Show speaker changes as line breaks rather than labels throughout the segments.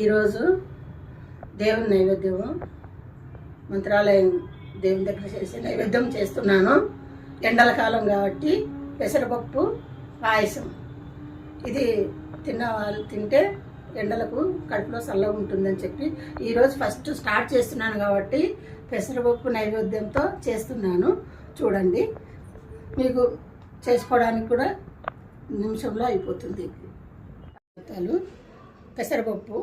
ఈరోజు దేవుని నైవేద్యము మంత్రాలయం దేవుని దగ్గర చేసి నైవేద్యం చేస్తున్నాను. ఎండల కాలం కాబట్టి పెసరపప్పు పాయసం. ఇది తింటే ఎండలకు కడుపులో చల్లగా ఉంటుందని చెప్పి ఈరోజు ఫస్ట్ స్టార్ట్ చేస్తున్నాను కాబట్టి పెసరపప్పు నైవేద్యంతో చేస్తున్నాను. చూడండి, మీకు చేసుకోవడానికి కూడా నిమిషంలో అయిపోతుంది. పెసరపప్పు,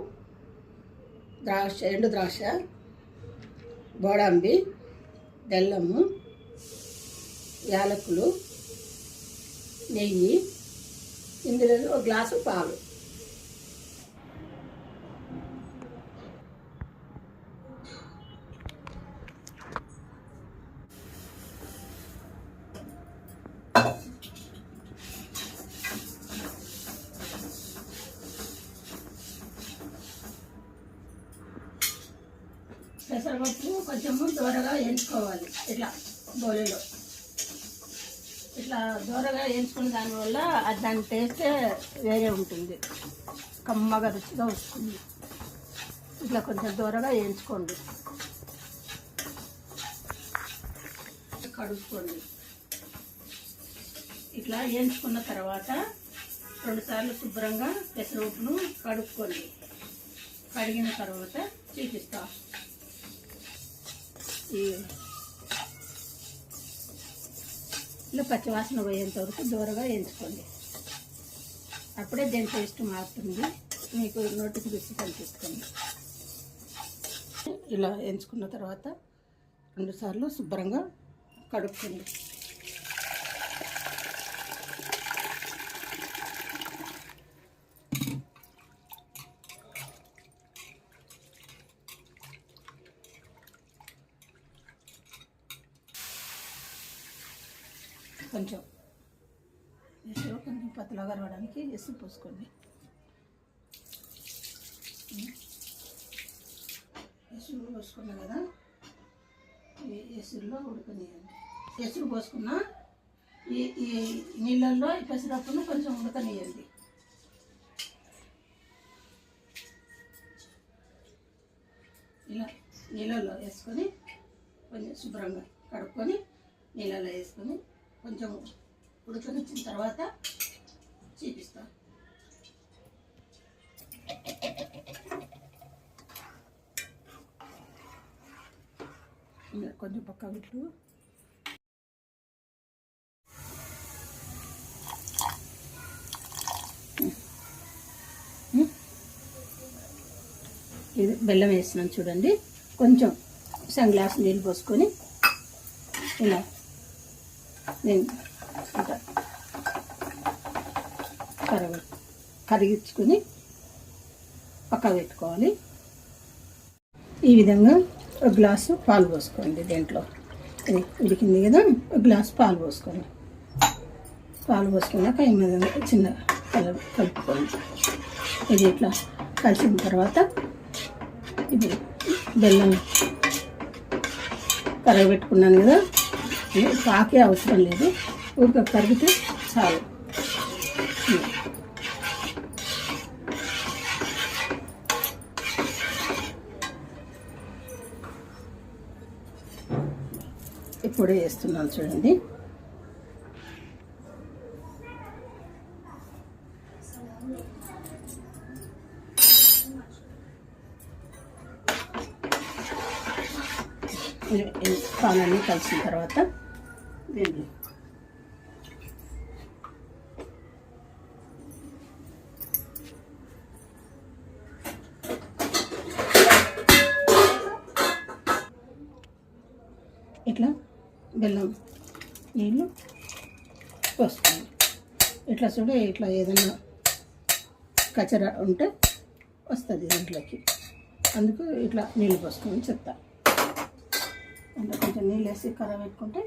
ఎండు ద్రాక్ష, గోడంబి, బెల్లము, యాలకులు, నెయ్యి, ఇందులో ఒక గ్లాసు పాలు. పెసరపప్పు కొంచెము దూరగా వేయించుకోవాలి. ఇట్లా బోలిలో ఇట్లా దూరగా వేయించుకున్న దానివల్ల దాని టేస్టే వేరే ఉంటుంది, కమ్మగా రుచిగా వస్తుంది. ఇట్లా కొంచెం దూరగా వేయించుకోండి. కడుక్కోండి. ఇట్లా వేయించుకున్న తర్వాత 2 సార్లు శుభ్రంగా పెసరపప్పును కడుక్కోండి. కడిగిన తర్వాత చూపిస్తా. ఇలా పచ్చివాసన పోయేంత వరకు దూరగా వేయించుకోండి. అప్పుడే దీని టేస్ట్ మారుతుంది, మీకు నోటికి రుచి కనిపిస్తుంది. ఇలా వేయించుకున్న తర్వాత 2 సార్లు శుభ్రంగా కడుక్కోండి. కొంచెం పతలాగా రావడానికి ఎసురు పోసుకోండి. ఎసురు పోసుకున్నా కదా, ఈ ఎసురులో ఉడకనియండి. ఎసురు పోసుకున్న ఈ నీళ్ళల్లో ఈ పెసరప్పును కొంచెం ఉడకనియండి. ఇలా నీళ్ళల్లో వేసుకొని కొంచెం శుభ్రంగా కడుక్కొని నీళ్ళల్లో వేసుకొని కొంచెం ఉడకనిచ్చిన తర్వాత చూపిస్తాను. కొంచెం పక్క బిట్లు ఇది బెల్లం వేసినాను చూడండి. కొంచెం సగం గ్లాస్ నీళ్ళు పోసుకొని ఇలా నేను కరిగించుకొని పక్క పెట్టుకోవాలి. ఈ విధంగా 1 గ్లాసు పాలు పోసుకోండి. దీంట్లో ఇది ఉడికింది కదా, 1 గ్లాసు పాలు పోసుకోండి. పాలు పోసుకున్నాక ఈ విధంగా చిన్న కలుపుకోండి. ఇది ఇట్లా కలిసిన తర్వాత ఇది బెల్లం కరగబెట్టుకున్నాను కదా, పాకే అవసరం లేదు, ఊరికే కరిగితే చాలు. ఇప్పుడే వేస్తున్నాను చూడండి. పాలన్నీ కలిసిన తర్వాత దీన్ని ఇట్లా బెల్లం నీళ్ళు పోసుకోండి. ఇట్లా చూడ ఇట్లా ఏదైనా కచర ఉంటే వస్తుంది దాంట్లోకి, అందుకు ఇట్లా నీళ్ళు పోసుకోమని చెప్తా. అందులో కొంచెం నీళ్ళు వేసి కరగబెట్టుకుంటే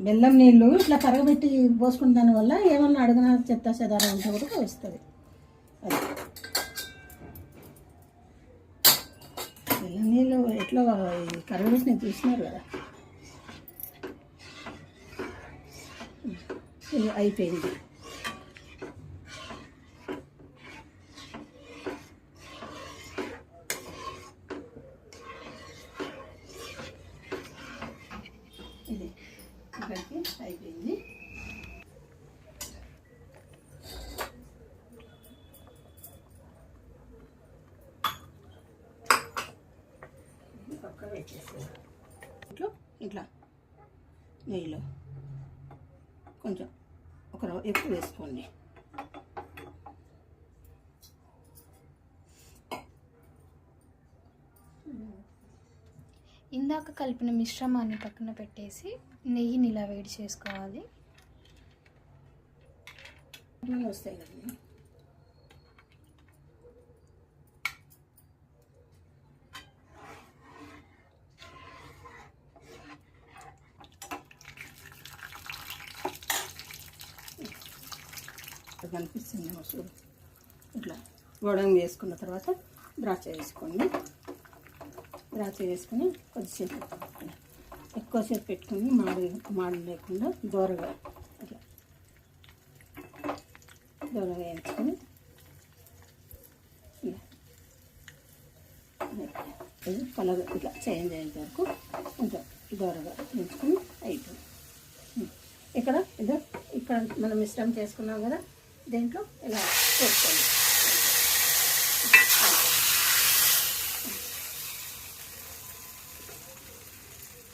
బెల్లం నీళ్ళు ఇట్లా కరగబెట్టి పోసుకున్న దానివల్ల ఏమన్నా అడిగిన చెత్త చెదారం ఉంటే కూడా వస్తుంది. అది బెల్లం నీళ్ళు ఎట్లా కరగబెట్టి చూసినారు కదా. ఇది అయిపోయింది. అక్కడికి అయిపోయింది. పక్క పెట్టేసి ఇట్లా నెయ్యిలో కొంచెం ఒక ఎక్కువ వేసుకోండి.
ఇందాక కలిపిన మిశ్రమాన్ని పక్కన పెట్టేసి నెయ్యిని ఇలా వేడి చేసుకోవాలి.
వస్తాయి కదా. కనిపిస్తుంది చూడు. ఇట్లా గోడంగి వేసుకున్న తర్వాత ద్రాక్ష వేసుకోండి. ద్రాక్ష వేసుకొని కొద్దిసేపు ఎక్కువసేపు పెట్టుకొని మాడి లేకుండా దోరగా అట్లా దోరగా వేయించుకొని కలర్ ఇట్లా చేంజ్ అయ్యేంత వరకు కొంచెం దోరగా వేయించుకొని అయిపోయింది. ఇక్కడ మనం మిశ్రమం చేసుకున్నాం కదా, దీంట్లో ఇలా పోసుకోండి.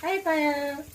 అయిపోయా.